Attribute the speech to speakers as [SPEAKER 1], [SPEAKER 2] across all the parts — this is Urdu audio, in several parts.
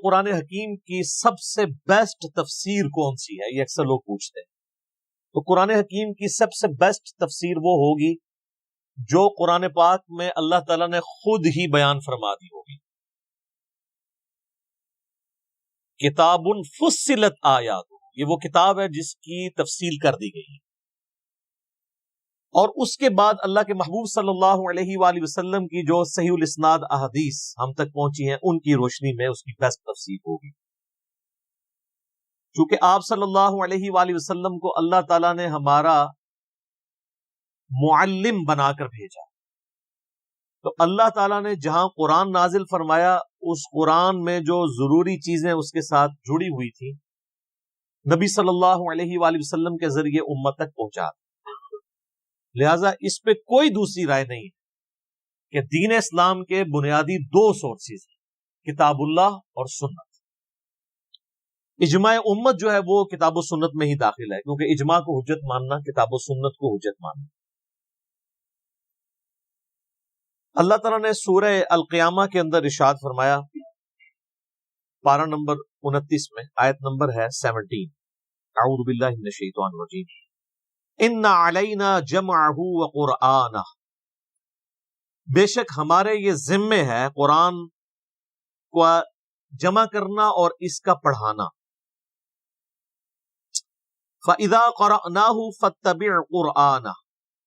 [SPEAKER 1] قرآن حکیم کی سب سے بیسٹ تفسیر کون سی ہے، یہ اکثر لوگ پوچھتے ہیں. تو قرآن حکیم کی سب سے بیسٹ تفسیر وہ ہوگی جو قرآن پاک میں اللہ تعالیٰ نے خود ہی بیان فرما دی ہوگی. کتاب فصلت آیات، یہ وہ کتاب ہے جس کی تفصیل کر دی گئی ہے. اور اس کے بعد اللہ کے محبوب صلی اللہ علیہ وآلہ وسلم کی جو صحیح الاسناد احادیث ہم تک پہنچی ہیں، ان کی روشنی میں اس کی بیسٹ تفسیر ہوگی. چونکہ آپ صلی اللہ علیہ وآلہ وسلم کو اللہ تعالیٰ نے ہمارا معلم بنا کر بھیجا. تو اللہ تعالیٰ نے جہاں قرآن نازل فرمایا، اس قرآن میں جو ضروری چیزیں اس کے ساتھ جڑی ہوئی تھی، نبی صلی اللہ علیہ وآلہ وسلم کے ذریعے امت تک پہنچا. لہذا اس پہ کوئی دوسری رائے نہیں ہے کہ دین اسلام کے بنیادی دو سورسز ہیں، کتاب اللہ اور سنت. اجماع امت جو ہے وہ کتاب و سنت میں ہی داخل ہے، کیونکہ اجماع کو حجت ماننا، کتاب و سنت کو حجت ماننا. اللہ تعالیٰ نے سورہ القیامہ کے اندر ارشاد فرمایا، پارہ نمبر 29 میں، آیت نمبر ہے 17. اعوذ باللہ من الشیطان الرجیم. ان علینا جمعہ وقرآنہ، بے شک ہمارے یہ ذمے ہے قرآن کو جمع کرنا اور اس کا پڑھانا. فَإِذَا قَرَأْنَاهُ فَاتَّبِعْ قُرْآنَهُ،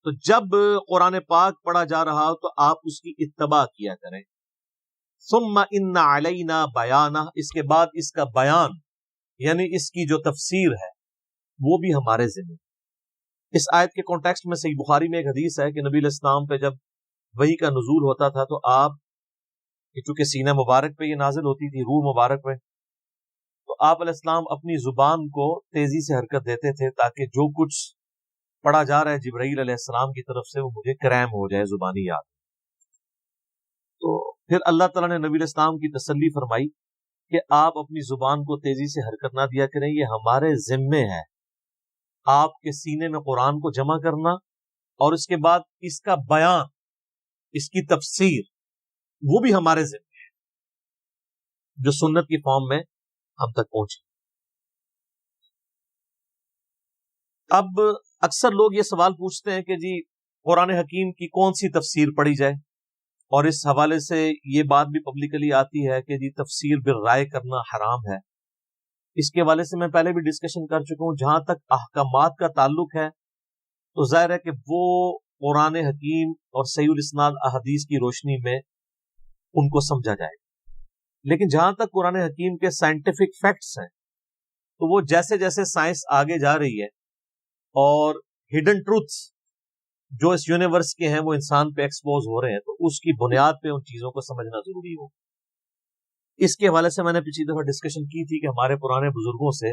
[SPEAKER 1] تو جب قرآن پاک پڑھا جا رہا ہو تو آپ اس کی اتباع کیا کریں. ثُمَّ إِنَّ عَلَيْنَا بَيَانَهُ، اس کے بعد اس کا بیان یعنی اس کی جو تفسیر ہے وہ بھی ہمارے ذمہ. اس آیت کے کانٹیکسٹ میں صحیح بخاری میں ایک حدیث ہے کہ نبی علیہ السلام پہ جب وحی کا نزول ہوتا تھا تو آپ، چونکہ سینہ مبارک پہ یہ نازل ہوتی تھی، روح مبارک پہ، تو آپ علیہ السلام اپنی زبان کو تیزی سے حرکت دیتے تھے تاکہ جو کچھ پڑھا جا رہا ہے جبرائیل علیہ السلام کی طرف سے وہ مجھے کریم ہو جائے، زبانی یاد. تو پھر اللہ تعالیٰ نے نبی علیہ السلام کی تسلی فرمائی کہ آپ اپنی زبان کو تیزی سے حرکت نہ دیا کریں، یہ ہمارے ذمے ہے آپ کے سینے میں قرآن کو جمع کرنا، اور اس کے بعد اس کا بیان، اس کی تفسیر، وہ بھی ہمارے ذمہ ہے جو سنت کی فارم میں ہم تک پہنچے. اب اکثر لوگ یہ سوال پوچھتے ہیں کہ جی قرآن حکیم کی کون سی تفسیر پڑھی جائے، اور اس حوالے سے یہ بات بھی پبلکلی آتی ہے کہ جی تفسیر بالرائے کرنا حرام ہے. اس کے حوالے سے میں پہلے بھی ڈسکشن کر چکا ہوں. جہاں تک احکامات کا تعلق ہے تو ظاہر ہے کہ وہ قرآن حکیم اور صحیح الاسناد احادیث کی روشنی میں ان کو سمجھا جائے. لیکن جہاں تک قرآن حکیم کے سائنٹیفک فیکٹس ہیں تو وہ جیسے جیسے سائنس آگے جا رہی ہے اور ہڈن ٹروتھس جو اس یونیورس کے ہیں وہ انسان پہ ایکسپوز ہو رہے ہیں، تو اس کی بنیاد پہ ان چیزوں کو سمجھنا ضروری ہو. اس کے حوالے سے میں نے پچھلی دفعہ ڈسکشن کی تھی کہ ہمارے پرانے بزرگوں سے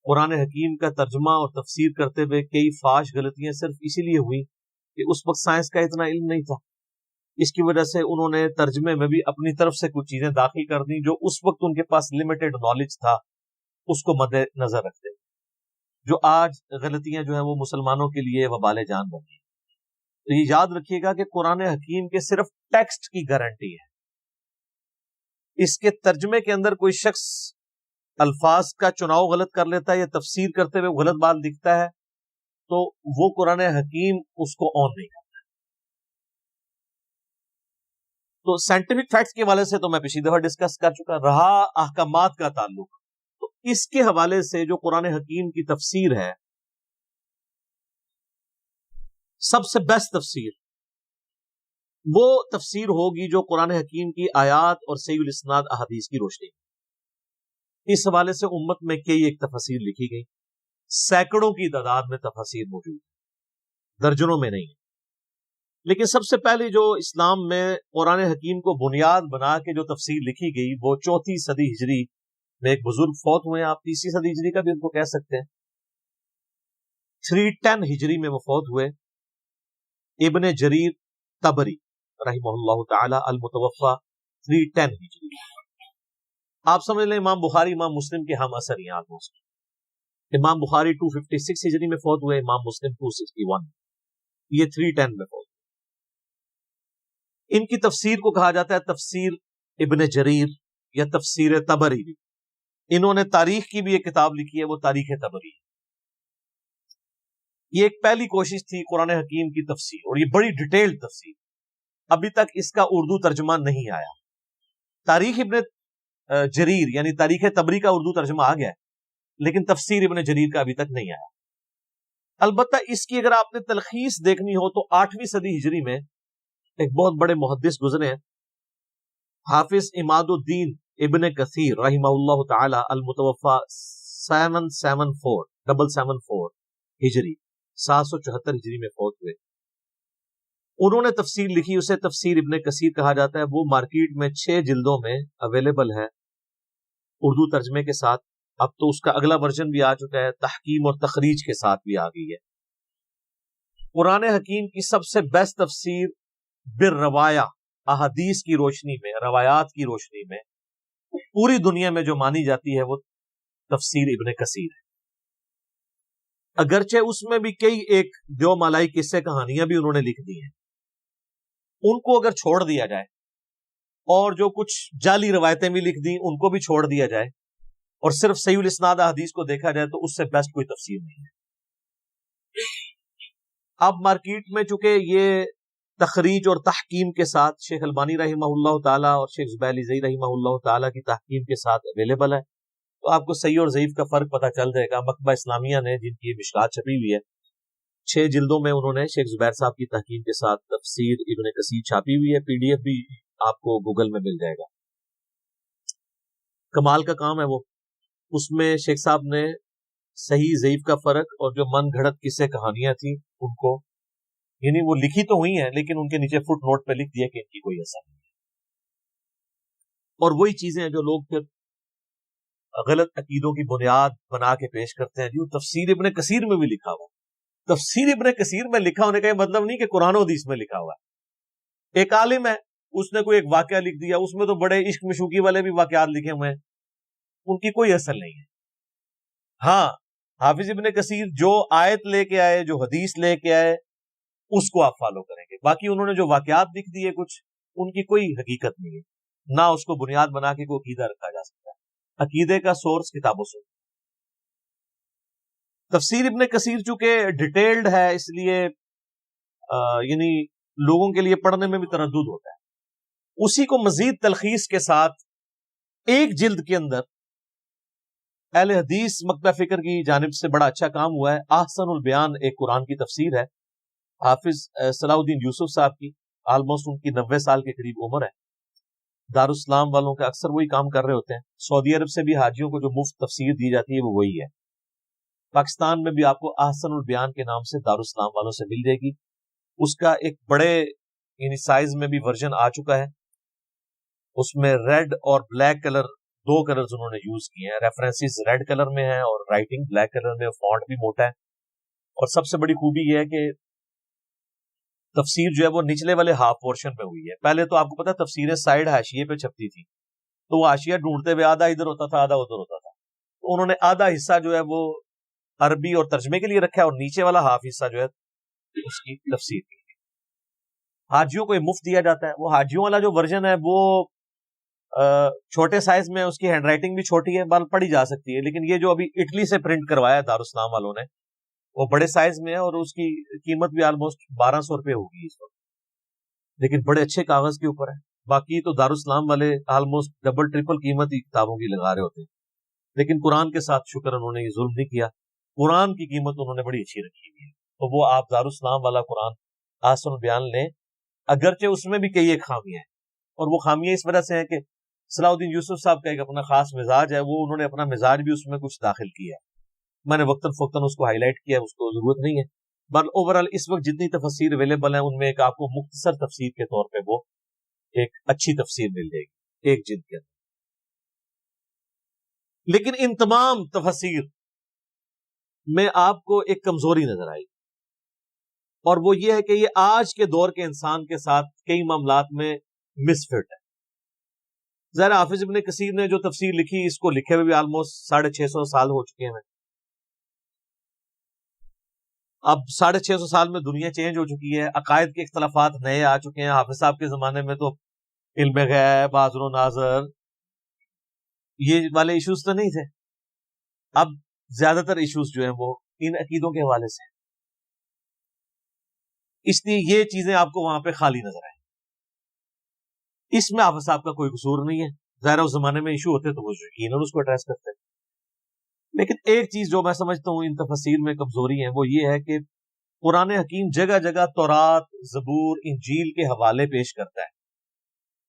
[SPEAKER 1] قرآن حکیم کا ترجمہ اور تفسیر کرتے ہوئے کئی فاش غلطیاں صرف اسی لیے ہوئی کہ اس وقت سائنس کا اتنا علم نہیں تھا. اس کی وجہ سے انہوں نے ترجمے میں بھی اپنی طرف سے کچھ چیزیں داخل کر دیں جو اس وقت ان کے پاس لمیٹڈ نالج تھا، اس کو مد نظر رکھتے ہوئے، جو آج غلطیاں جو ہیں وہ مسلمانوں کے لیے وبال جان بنی. تو یہ یاد رکھیے گا کہ قرآن حکیم کے صرف ٹیکسٹ کی گارنٹی ہے. اس کے ترجمے کے اندر کوئی شخص الفاظ کا چناؤ غلط کر لیتا ہے یا تفسیر کرتے ہوئے غلط بات لکھتا ہے تو وہ قرآن حکیم اس کو آن نہیں کرتا. تو سائنٹیفک فیکٹس کے حوالے سے تو میں پچھلی دفعہ ڈسکس کر چکا. رہا احکامات کا تعلق، تو اس کے حوالے سے جو قرآن حکیم کی تفسیر ہے، سب سے بیسٹ تفسیر وہ تفسیر ہوگی جو قرآن حکیم کی آیات اور صحیح الاسناد احادیث کی روشنی. اس حوالے سے امت میں کئی ایک تفاسیر لکھی گئی، سینکڑوں کی تعداد میں تفاسیر موجود ہیں، درجنوں میں نہیں. لیکن سب سے پہلے جو اسلام میں قرآن حکیم کو بنیاد بنا کے جو تفسیر لکھی گئی وہ 4 صدی ہجری میں ایک بزرگ فوت ہوئے ہیں. آپ 3 صدی ہجری کا بھی ان کو کہہ سکتے ہیں. 310 ہجری میں وہ فوت ہوئے. ابن جریر طبری رحمہ اللہ تعالی المتوفا 310 ہجری. آپ سمجھ لیں امام بخاری امام مسلم کے ہم اثر ہیں آلموسٹ. امام بخاری 256 ہجری میں فوت ہوئے، امام مسلم 261، یہ 310 میں فوت. ان کی تفسیر کو کہا جاتا ہے تفسیر ابن جریر یا تفسیر تبری بھی. انہوں نے تاریخ کی بھی ایک کتاب لکھی ہے، وہ تاریخ تبری. یہ ایک پہلی کوشش تھی قرآن حکیم کی تفسیر، اور یہ بڑی ڈیٹیلڈ تفسیر. ابھی تک اس کا اردو ترجمہ نہیں آیا. تاریخ ابن جریر یعنی تاریخ تبری کا اردو ترجمہ آ گیا ہے، لیکن تفسیر ابن جریر کا ابھی تک نہیں آیا. البتہ اس کی اگر آپ نے تلخیص دیکھنی ہو تو 8ویں صدی ہجری میں ایک بہت بڑے محدث گزرے ہیں، حافظ عماد الدین ابن کثیر رحمہ اللہ تعالی، المتوفى 774 ہجری، 774 ہجری میں فوت ہوئے. انہوں نے تفسیر لکھی، اسے تفسیر ابن کثیر کہا جاتا ہے. وہ مارکیٹ میں 6 جلدوں میں اویلیبل ہے اردو ترجمے کے ساتھ. اب تو اس کا اگلا ورژن بھی آ چکا ہے، تحکیم اور تخریج کے ساتھ بھی آ گئی ہے. قرآن حکیم کی سب سے بیسٹ تفسیر بالروایا، احادیث کی روشنی میں، روایات کی روشنی میں پوری دنیا میں جو مانی جاتی ہے وہ تفسیر ابن کثیر ہے. اگرچہ اس میں بھی کئی ایک دیو مالائی قصے کہانیاں بھی انہوں نے لکھ دی ہیں، ان کو اگر چھوڑ دیا جائے اور جو کچھ جعلی روایتیں بھی لکھ دی ان کو بھی چھوڑ دیا جائے اور صرف صحیح الاسناد احادیث کو دیکھا جائے تو اس سے بیسٹ کوئی تفسیر نہیں ہے. اب مارکیٹ میں چونکہ یہ تخریج اور تحکیم کے ساتھ شیخ البانی رحمہ اللہ تعالیٰ اور شیخ زبیر علی رحمہ اللہ تعالیٰ کی تحکیم کے ساتھ اویلیبل ہے، تو آپ کو صحیح اور ضعیف کا فرق پتہ چل جائے گا. مکتبہ اسلامیہ نے، جن کی مشکات چھپی ہوئی ہے، 6 جلدوں میں انہوں نے شیخ زبیر صاحب کی تحکیم کے ساتھ تفسیر ابن کثیر چھاپی ہوئی ہے. PDF بھی آپ کو گوگل میں مل جائے گا. کمال کا کام ہے وہ. اس میں شیخ صاحب نے صحیح ضعیف کا فرق اور جو من گھڑت قصے کہانیاں تھیں ان کو، یعنی وہ لکھی تو ہوئی ہیں لیکن ان کے نیچے فٹ نوٹ پہ لکھ دیا کہ ان کی کوئی اثر نہیں ہے. اور وہی چیزیں ہیں جو لوگ پھر غلط عقیدوں کی بنیاد بنا کے پیش کرتے ہیں. جو تفسیر ابن کثیر میں بھی لکھا ہوا، تفسیر ابن کثیر میں لکھا ہونے کا یہ مطلب نہیں کہ قرآن و حدیث میں لکھا ہوا ہے. ایک عالم ہے، اس نے کوئی ایک واقعہ لکھ دیا، اس میں تو بڑے عشق مشوقی والے بھی واقعات لکھے ہوئے ہیں، ان کی کوئی اصل نہیں ہے. ہاں، حافظ ابن کثیر جو آیت لے کے آئے، جو حدیث لے کے آئے، اس کو آپ فالو کریں گے. باقی انہوں نے جو واقعات لکھ دیے کچھ، ان کی کوئی حقیقت نہیں ہے، نہ اس کو بنیاد بنا کے کوئی عقیدہ رکھا جا سکتا ہے. عقیدے کا سورس کتابوں سے. تفسیر ابن کثیر چونکہ ڈیٹیلڈ ہے، اس لیے یعنی لوگوں کے لیے پڑھنے میں بھی تردد ہوتا ہے. اسی کو مزید تلخیص کے ساتھ ایک جلد کے اندر اہل حدیث مکتبہ فکر کی جانب سے بڑا اچھا کام ہوا ہے. احسن البیان ایک قرآن کی تفسیر ہے، حافظ صلاح الدین یوسف صاحب کی. آلموسٹ ان کی 90 سال کے قریب عمر ہے. دارالاسلام والوں کے اکثر وہی کام کر رہے ہوتے ہیں. سعودی عرب سے بھی حاجیوں کو جو مفت تفسیر دی جاتی ہے وہ وہی ہے. پاکستان میں بھی آپ کو احسن البیان کے نام سے دارالاسلام والوں سے مل جائے گی. اس کا ایک بڑے یعنی سائز میں بھی ورژن آ چکا ہے. اس میں ریڈ اور بلیک کلر، 2 کلرز انہوں نے یوز کیے ہیں. ریفرنسز ریڈ کلر میں ہیں اور رائٹنگ بلیک کلر میں، فونٹ بھی موٹا ہے. اور سب سے بڑی خوبی یہ ہے کہ تفسیر جو ہے وہ نچلے والے ہاف پورشن میں ہوئی ہے. پہلے تو آپ کو پتا تفسیریں سائیڈ حاشیے پہ چھپتی تھی، تو وہ حاشیہ ڈھونڈتے ہوئے آدھا ادھر ہوتا تھا آدھا ادھر ہوتا تھا. تو انہوں نے آدھا حصہ جو ہے وہ عربی اور ترجمے کے لیے رکھا ہے اور نیچے والا ہاف حصہ جو ہے اس کی تفسیر کی. حاجیوں کو یہ مفت دیا جاتا ہے. وہ حاجیوں والا جو ورژن ہے وہ چھوٹے سائز میں، اس کی ہینڈ رائٹنگ بھی چھوٹی ہے، بال پڑھی جا سکتی ہے. لیکن یہ جو ابھی اٹلی سے پرنٹ کروایا ہے دارالاسلام والوں نے، وہ بڑے سائز میں ہے اور اس کی قیمت بھی آلموسٹ 1200 روپے ہوگی اس وقت، لیکن بڑے اچھے کاغذ کے اوپر ہے. باقی تو دارالاسلام والے آلموسٹ ڈبل ٹرپل قیمت ہی کتابوں کی لگا رہے ہوتے ہیں. لیکن قرآن کے ساتھ شکر انہوں نے یہ ظلم نہیں کیا، قرآن کی قیمت انہوں نے بڑی اچھی رکھی ہوئی ہے. تو وہ آپ دارالاسلام والا قرآن احسن البیان لیں، اگرچہ اس میں بھی کئی ایک خامیاں ہیں. اور وہ خامیاں اس وجہ سے ہیں کہ صلاح الدین یوسف صاحب کا ایک اپنا خاص مزاج ہے، وہ انہوں نے اپنا مزاج بھی اس میں کچھ داخل کیا ہے. میں نے وقتاً فوقتاً اس کو ہائی لائٹ کیا ہے، اس کو ضرورت نہیں ہے. بٹ اوورال اس وقت جتنی تفسیر اویلیبل ہیں ان میں ایک آپ کو مختصر تفسیر کے طور پہ وہ ایک اچھی تفسیر مل جائے گی ایک جلد کے اندر. لیکن ان تمام تفسیر میں آپ کو ایک کمزوری نظر آئی، اور وہ یہ ہے کہ یہ آج کے دور کے انسان کے ساتھ کئی معاملات میں مس فٹ ہے. ظاہر حافظ ابن کثیر نے جو تفسیر لکھی، اس کو لکھے ہوئے بھی آلموسٹ 650 سال ہو چکے ہیں. اب 650 سال میں دنیا چینج ہو چکی ہے، عقائد کے اختلافات نئے آ چکے ہیں. حافظ صاحب کے زمانے میں تو علم غیب، حاضر و ناظر، یہ والے ایشوز تو نہیں تھے. اب زیادہ تر ایشوز جو ہیں وہ ان عقیدوں کے حوالے سے ہیں. اس لیے یہ چیزیں آپ کو وہاں پہ خالی نظر آئیں. اس میں حافظ صاحب کا کوئی قصور نہیں ہے. ظاہر اس زمانے میں ایشو ہوتے تو وہ یقیناً اس کو ایڈریس کرتے ہیں. لیکن ایک چیز جو میں سمجھتا ہوں ان تفاسیر میں کمزوری ہے وہ یہ ہے کہ قرآن حکیم جگہ جگہ تورات، زبور، انجیل کے حوالے پیش کرتا ہے.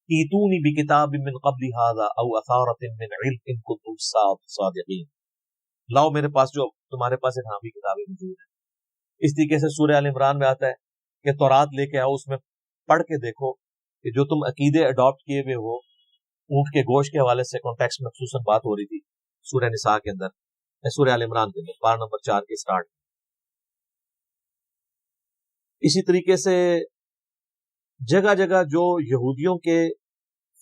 [SPEAKER 1] ایتونی بکتاب من قبل ھذا او اثارۃ من علم ان کنتم صادقین. لاؤ میرے پاس جو تمہارے پاس الہامی کتابیں موجود ہیں. اس طریقے سے سورہ آل عمران میں آتا ہے کہ تورات لے کے آؤ، اس میں پڑھ کے دیکھو کہ جو تم عقیدے اڈاپٹ کیے ہوئے ہو. اونٹ کے گوشت کے حوالے سے کانٹیکسٹ میں خصوصاً بات ہو رہی تھی سورہ نساء کے اندر، سورہ آل عمران کے اندر پارہ نمبر 4 کے سٹارٹ. اسی طریقے سے جگہ جگہ جو یہودیوں کے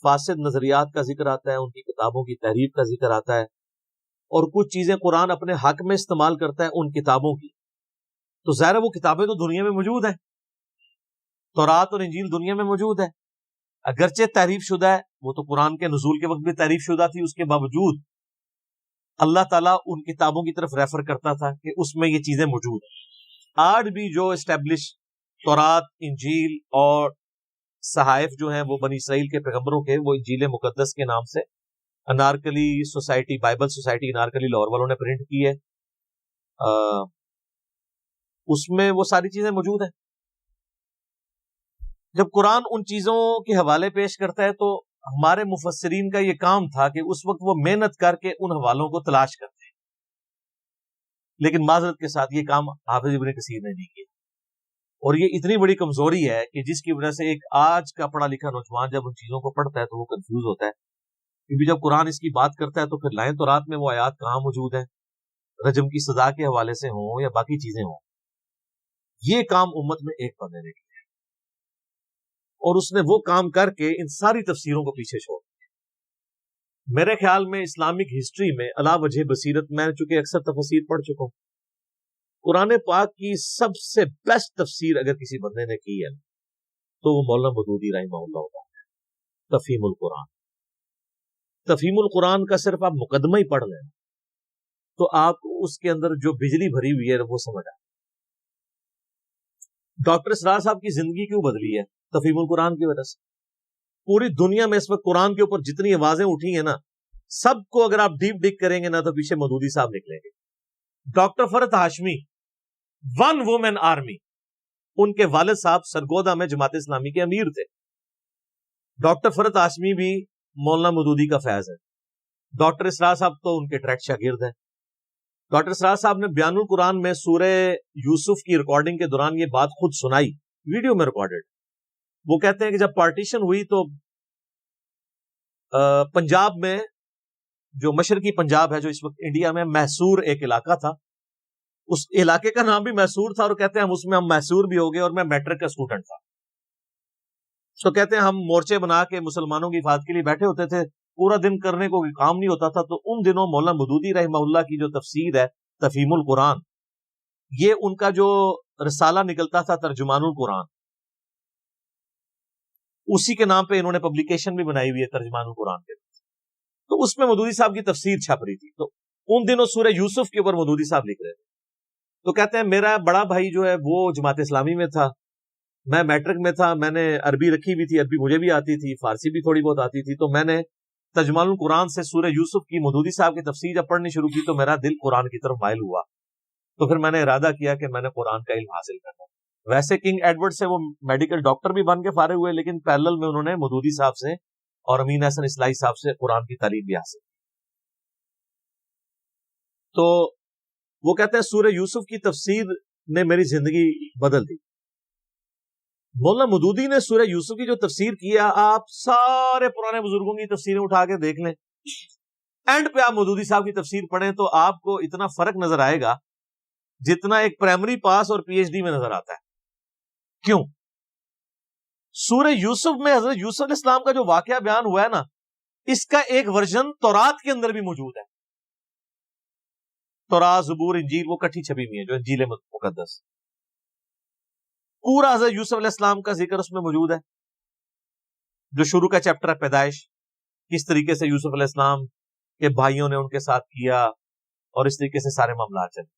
[SPEAKER 1] فاسد نظریات کا ذکر آتا ہے، ان کی کتابوں کی تحریف کا ذکر آتا ہے، اور کچھ چیزیں قرآن اپنے حق میں استعمال کرتا ہے ان کتابوں کی. تو ظاہر وہ کتابیں تو دنیا میں موجود ہیں، تورات اور انجیل دنیا میں موجود ہے. اگرچہ تعریف شدہ ہے، وہ تو قرآن کے نزول کے وقت بھی تعریف شدہ تھی، اس کے باوجود اللہ تعالیٰ ان کتابوں کی طرف ریفر کرتا تھا کہ اس میں یہ چیزیں موجود ہیں. آج بھی جو اسٹیبلش تورات، انجیل اور صحائف جو ہیں وہ بنی اسرائیل کے پیغمبروں کے، وہ انجیل مقدس کے نام سے Anarkali society, Bible society Anarkali Lahore والوں نے پرنٹ کی ہے. اس میں وہ ساری چیزیں موجود ہیں. جب قرآن ان چیزوں کے حوالے پیش کرتا ہے تو ہمارے مفسرین کا یہ کام تھا کہ اس وقت وہ محنت کر کے ان حوالوں کو تلاش کرتے ہیں. لیکن معذرت کے ساتھ یہ کام حافظ ابن کثیر نے نہیں کیا، اور یہ اتنی بڑی کمزوری ہے کہ جس کی وجہ سے ایک آج کا پڑھا لکھا نوجوان جب ان چیزوں کو پڑھتا ہے تو وہ کنفیوز ہوتا ہے. کیونکہ جب قرآن اس کی بات کرتا ہے تو پھر لائن تورات میں وہ آیات کہاں موجود ہیں، رجم کی سزا کے حوالے سے ہوں یا باقی چیزیں ہوں. یہ کام امت میں ایک بندے نے کیا، اور اس نے وہ کام کر کے ان ساری تفسیروں کو پیچھے چھوڑ دیا. میرے خیال میں اسلامک ہسٹری میں علا وجہ بصیرت، میں چونکہ اکثر تفسیر پڑھ چکا ہوں، قرآن پاک کی سب سے بیسٹ تفسیر اگر کسی بندے نے کی ہے تو وہ مولانا مودودی رحمہ اللہ ہوتا ہے. تفہیم القرآن. تفہیم القرآن کا صرف آپ مقدمہ ہی پڑھ لیں تو آپ اس کے اندر جو بجلی بھری ہوئی ہے وہ سمجھ آئے. ڈاکٹر اسرار صاحب کی زندگی کیوں بدلی ہے؟ تفہیم القرآن کی وجہ سے. پوری دنیا میں اس وقت قرآن کے اوپر جتنی آوازیں اٹھی ہیں نا، سب کو اگر آپ ڈیپ ڈگ کریں گے نا تو پیچھے مودودی صاحب نکلیں گے. ڈاکٹر فرحت ہاشمی، ون وومن آرمی، ان کے والد صاحب سرگودا میں جماعت اسلامی کے امیر تھے. ڈاکٹر فرحت ہاشمی بھی مولانا مودودی کا فیض ہے. ڈاکٹر اسرار صاحب تو ان کے ڈائریکٹ شاگرد ہیں. ڈاکٹر اسرار صاحب نے بیان القرآن میں سورہ یوسف کی ریکارڈنگ کے دوران یہ بات خود سنائی، ویڈیو میں ریکارڈڈ. وہ کہتے ہیں کہ جب پارٹیشن ہوئی تو پنجاب میں، جو مشرقی پنجاب ہے جو اس وقت انڈیا میں، محسور ایک علاقہ تھا، اس علاقے کا نام بھی محسور تھا، اور کہتے ہیں ہم محسور بھی ہو گئے، اور میں میٹرک کا اسٹوڈنٹ تھا. تو کہتے ہیں ہم مورچے بنا کے مسلمانوں کی حفاظت کے لیے بیٹھے ہوتے تھے، پورا دن کرنے کو کام نہیں ہوتا تھا. تو ان دنوں مولانا مودودی رحمہ اللہ کی جو تفسیر ہے تفہیم القرآن، یہ ان کا جو رسالہ نکلتا تھا ترجمان القرآن، اسی کے نام پہ انہوں نے پبلیکیشن بھی بنائی ہوئی ہے ترجمان القرآن کے. تو اس میں مودودی صاحب کی تفسیر چھپ رہی تھی. تو ان دنوں سورہ یوسف کے اوپر مودودی صاحب لکھ رہے تھے. تو کہتے ہیں میرا بڑا بھائی جو ہے وہ جماعت اسلامی میں تھا، میں میٹرک میں تھا، میں نے عربی رکھی ہوئی تھی، عربی مجھے بھی آتی تھی، فارسی بھی تھوڑی بہت آتی تھی. تو میں نے ترجمان القرآن سے سورہ یوسف کی مودودی صاحب کی تفسیر جب پڑھنی شروع کی تو میرا دل قرآن کی طرف مائل ہوا. تو پھر میں نے ارادہ کیا کہ میں نے قرآن کا علم حاصل کرنا. ویسے کنگ ایڈورڈ سے وہ میڈیکل ڈاکٹر بھی بن کے فارغ ہوئے، لیکن پیرلل میں انہوں نے مودودی صاحب سے اور امین احسن اصلاحی صاحب سے قرآن کی تعلیم بھی حاصل کی. تو وہ کہتے ہیں سورہ یوسف کی تفسیر نے میری زندگی بدل دی. مولانا مودودی نے سورہ یوسف کی جو تفسیر کیا، آپ سارے پرانے بزرگوں کی تفسیریں اٹھا کے دیکھ لیں، اینڈ پہ آپ مودودی صاحب کی تفسیر پڑھیں تو آپ کو اتنا فرق نظر آئے گا جتنا ایک پرائمری پاس اور پی ایچ ڈی میں نظر آتا ہے. کیوں؟ سورہ یوسف میں حضرت یوسف علیہ السلام کا جو واقعہ بیان ہوا ہے نا، اس کا ایک ورژن تورات کے اندر بھی موجود ہے. تورات، زبور، انجیل وہ کٹھی چھپی ہوئی ہیں جو انجیل مقدس. پورا حضرت یوسف علیہ السلام کا ذکر اس میں موجود ہے. جو شروع کا چیپٹر ہے پیدائش، کس طریقے سے یوسف علیہ السلام کہ بھائیوں نے ان کے ساتھ کیا، اور اس طریقے سے سارے معاملات چلے۔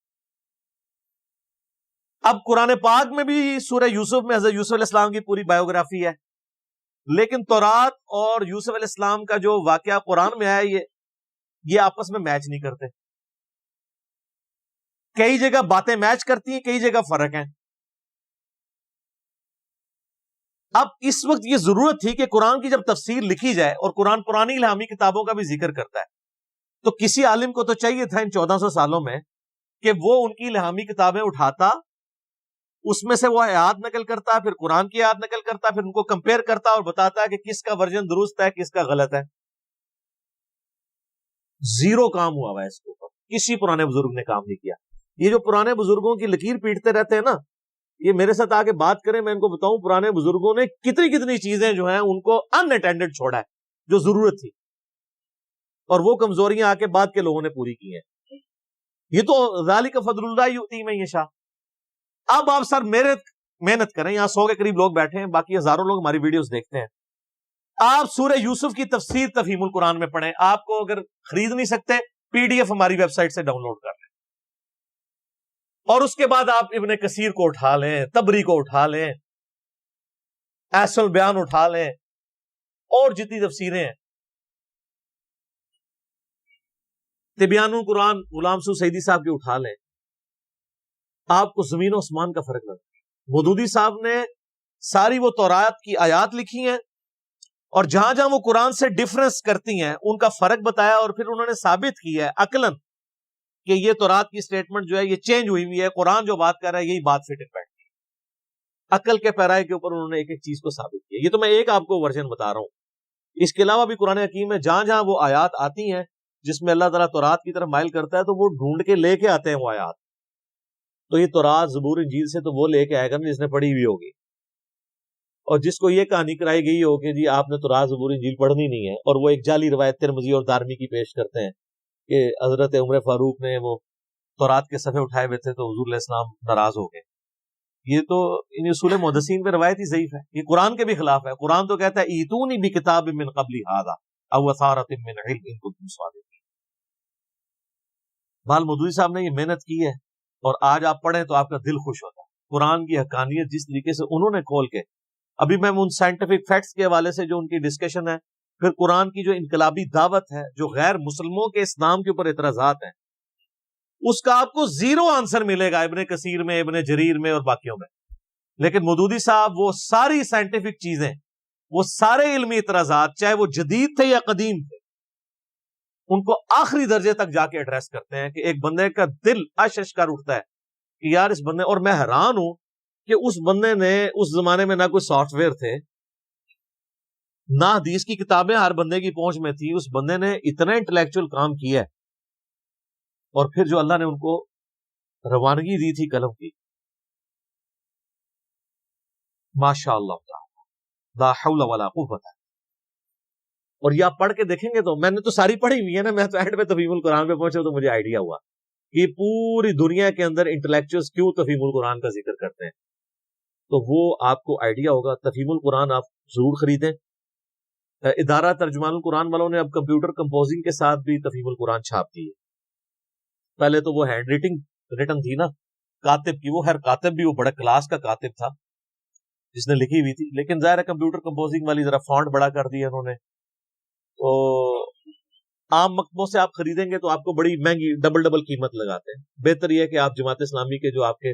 [SPEAKER 1] اب قرآن پاک میں بھی سورہ یوسف میں حضرت یوسف علیہ السلام کی پوری بایوگرافی ہے، لیکن تورات اور یوسف علیہ السلام کا جو واقعہ قرآن میں آیا یہ آپس میں میچ نہیں کرتے۔ کئی جگہ باتیں میچ کرتی ہیں، کئی جگہ فرق ہیں۔ اب اس وقت یہ ضرورت تھی کہ قرآن کی جب تفسیر لکھی جائے، اور قرآن پرانی الہامی کتابوں کا بھی ذکر کرتا ہے، تو کسی عالم کو تو چاہیے تھا ان 1400 سالوں میں کہ وہ ان کی الہامی کتابیں اٹھاتا، اس میں سے وہ آیات نقل کرتا، پھر قرآن کی آیات نقل کرتا، پھر ان کو کمپیئر کرتا اور بتاتا کہ کس کا ورژن درست ہے، کس کا غلط ہے۔ زیرو کام ہوا ہے اس کے اوپر، کسی پرانے بزرگ نے کام نہیں کیا۔ یہ جو پرانے بزرگوں کی لکیر پیٹتے رہتے ہیں نا، یہ میرے ساتھ آ کے بات کریں، میں ان کو بتاؤں پرانے بزرگوں نے کتنی چیزیں جو ہیں ان کو ان اٹینڈڈ چھوڑا ہے جو ضرورت تھی، اور وہ کمزوریاں آ کے بعد کے لوگوں نے پوری کی ہیں۔ یہ تو ذالک فضل اللہ یؤتی من یشاء۔ اب آپ سر محنت کریں، یہاں 100 کے قریب لوگ بیٹھے ہیں، باقی ہزاروں لوگ ہماری ویڈیوز دیکھتے ہیں۔ آپ سورہ یوسف کی تفسیر تفہیم القرآن میں پڑھیں، آپ کو اگر خرید نہیں سکتے PDF ہماری ویب سائٹ سے ڈاؤن لوڈ کر لیں، اور اس کے بعد آپ ابن کثیر کو اٹھا لیں، تبری کو اٹھا لیں، احسن البیان اٹھا لیں، اور جتنی تفسیریں ہیں، تبیان القرآن غلام سو سعیدی صاحب کی اٹھا لیں، آپ کو زمین و آسمان کا فرق لگتا۔ مودودی صاحب نے ساری وہ تورات کی آیات لکھی ہیں، اور جہاں جہاں وہ قرآن سے ڈفرنس کرتی ہیں ان کا فرق بتایا، اور پھر انہوں نے ثابت کیا ہے عقلاً کہ یہ تورات کی سٹیٹمنٹ جو ہے یہ چینج ہوئی ہے، قرآن جو بات کر رہا ہے یہی بات فٹ اینڈ بیٹھتی ہے۔ عقل کے پیرائے کے اوپر انہوں نے ایک ایک چیز کو ثابت کیا۔ یہ تو میں ایک آپ کو ورژن بتا رہا ہوں، اس کے علاوہ بھی قرآن حکیم میں جہاں جہاں وہ آیات آتی ہیں جس میں اللہ تعالیٰ تورات کی طرف مائل کرتا ہے، تو وہ ڈھونڈ کے لے کے آتے ہیں وہ آیات۔ تو یہ تورات زبور انجیل سے تو وہ لے کے آئے گا جس نے پڑھی ہوئی ہوگی، اور جس کو یہ کہانی کرائی گئی ہو کہ جی آپ نے تورات زبور انجیل پڑھنی نہیں ہے، اور وہ ایک جعلی روایت ترمذی اور دارمی کی پیش کرتے ہیں کہ حضرت عمر فاروق نے وہ تورات کے صفحے اٹھائے ہوئے تھے تو حضور علیہ السلام ناراض ہو گئے۔ یہ تو ان اصول محدثین پہ روایت ہی ضعیف ہے، یہ قرآن کے بھی خلاف ہے۔ قرآن تو کہتا ہے ایتونی بکتاب من قبل ھذا او اثارۃ من علم ان کنتم صادقین۔ بال مودودی صاحب نے یہ محنت کی ہے، اور آج آپ پڑھیں تو آپ کا دل خوش ہوتا ہے۔ قرآن کی حقانیت جس طریقے سے انہوں نے کھول کے، ابھی میں ان سائنٹیفک فیکٹس کے حوالے سے جو ان کی ڈسکشن ہے، پھر قرآن کی جو انقلابی دعوت ہے، جو غیر مسلموں کے اسلام کے اوپر اعتراضات ہیں، اس کا آپ کو زیرو آنسر ملے گا ابن کثیر میں، ابن جریر میں اور باقیوں میں۔ لیکن مودودی صاحب وہ ساری سائنٹیفک چیزیں، وہ سارے علمی اعتراضات، چاہے وہ جدید تھے یا قدیم تھے، ان کو آخری درجے تک جا کے ایڈریس کرتے ہیں کہ ایک بندے کا دل اشش کر اٹھتا ہے کہ یار اس بندے، اور میں حیران ہوں کہ اس بندے نے اس زمانے میں نہ کوئی سافٹ ویئر تھے، نہ حدیث کی کتابیں ہر بندے کی پہنچ میں تھی، اس بندے نے اتنا انٹلیکچوئل کام کیا ہے، اور پھر جو اللہ نے ان کو روانگی دی تھی قلم کی، ماشاء اللہ تعالی لا حول ولا قوت۔ اور یہ آپ پڑھ کے دیکھیں گے تو، میں نے تو ساری پڑھی ہوئی ہے نا، میں تو اینڈ میں تفہیم القرآن پہ پہنچا تو مجھے آئیڈیا ہوا کہ پوری دنیا کے اندر انٹلیکچوئلز کیوں تفہیم القرآن کا ذکر کرتے ہیں، تو وہ آپ کو آئیڈیا ہوگا۔ تفہیم القرآن آپ ضرور خریدیں۔ ادارہ ترجمان القرآن والوں نے اب کمپیوٹر کمپوزنگ کے ساتھ بھی تفہیم القرآن چھاپ دی ہے۔ پہلے تو وہ ہینڈ ریٹن تھی نا کاتب کی، وہ ہر کاتب بھی وہ بڑا کلاس کا کاتب تھا جس نے لکھی ہوئی تھی، لیکن ظاہر ہے کمپیوٹر کمپوزنگ والی ذرا فونٹ بڑا کر دیا انہوں نے، تو عام مکتبوں سے آپ خریدیں گے تو آپ کو بڑی مہنگی ڈبل قیمت لگاتے ہیں۔ بہتر یہ ہے کہ آپ جماعت اسلامی کے جو آپ کے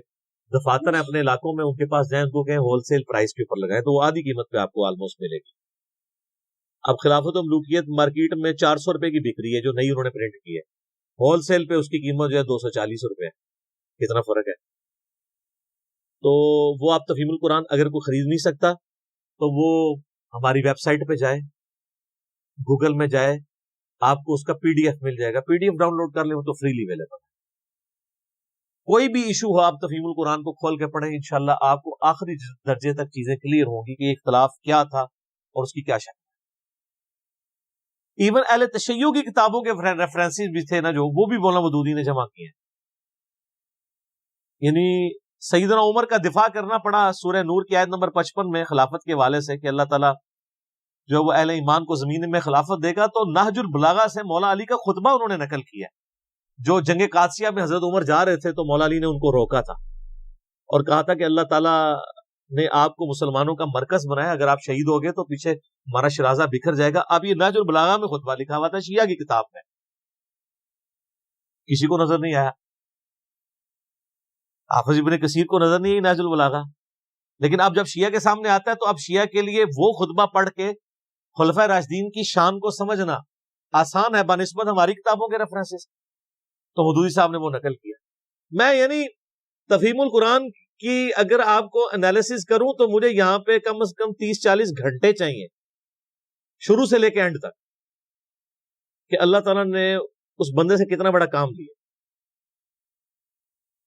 [SPEAKER 1] دفاتر ہیں اپنے علاقوں میں، ان کے پاس جائیں، ان کو کہیں ہول سیل پرائس کے اوپر لگائیں، تو وہ آدھی قیمت پہ آپ کو آلموسٹ ملے گی۔ اب خلافت و ملوکیت مارکیٹ میں 400 روپے کی بک رہی ہے جو نئی انہوں نے پرنٹ کی ہے، ہول سیل پہ اس کی قیمت جو ہے 240 روپے ہے۔ کتنا فرق ہے؟ تو وہ آپ تفہیم القرآن اگر کوئی خرید نہیں سکتا تو وہ ہماری ویب سائٹ پہ جائے، گوگل میں جائے، آپ کو اس کا PDF مل جائے گا، PDF ڈاؤن لوڈ کر لیں، وہ تو فریلی اویلیبل ہے۔ کوئی بھی ایشو ہو آپ تفہیم القرآن کو کھول کے پڑھیں، انشاءاللہ آپ کو آخری درجے تک چیزیں کلیئر ہوں گی کہ اختلاف کیا تھا اور اس کی کیا شکل۔ ایون اہل تشیع کی کتابوں کے ریفرنسز بھی تھے نا جو، وہ بھی مولانا مودودی نے جمع کیے ہیں۔ یعنی سیدنا عمر کا دفاع کرنا پڑا سورہ نور کی آیت نمبر 55 میں خلافت کے حوالے سے کہ اللہ تعالیٰ جو وہ اہل ایمان کو زمین میں خلافت دے گا، تو نہج البلاغہ سے مولا علی کا خطبہ انہوں نے نقل کیا، جو جنگ قادسیہ میں حضرت عمر جا رہے تھے تو مولا علی نے ان کو روکا تھا اور کہا تھا کہ اللہ تعالیٰ نے آپ کو مسلمانوں کا مرکز بنایا، اگر آپ شہید ہو گئے تو پیچھے ہمارا شرازہ بکھر جائے گا. اب یہ نہج البلاغہ میں خطبہ لکھا ہوا تھا، شیعہ کی کتاب میں، کسی کو نظر نہیں آیا. حافظ ابن کثیر کو نظر نہیں آئی نہج البلاغہ، لیکن اب جب شیعہ کے سامنے آتا ہے تو اب شیعہ کے لیے وہ خطبہ پڑھ کے خلفائے راشدین کی شان کو سمجھنا آسان ہے بنسبت ہماری کتابوں کے ریفرنسز. تو حدودی صاحب نے وہ نقل کیا. میں یعنی تفہیم القرآن کی اگر آپ کو انالیسس کروں تو مجھے یہاں پہ کم از کم 30-40 گھنٹے چاہیے، شروع سے لے کے اینڈ تک، کہ اللہ تعالیٰ نے اس بندے سے کتنا بڑا کام لیا.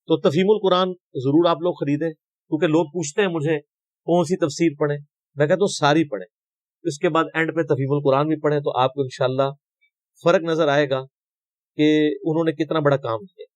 [SPEAKER 1] تو تفہیم القرآن ضرور آپ لوگ خریدیں، کیونکہ لوگ پوچھتے ہیں مجھے کون سی تفسیر پڑھیں، میں کہتا ہوں ساری پڑھیں. اس کے بعد اینڈ پہ تفہیم القرآن بھی پڑھیں تو آپ کو انشاءاللہ فرق نظر آئے گا کہ انہوں نے کتنا بڑا کام کیا.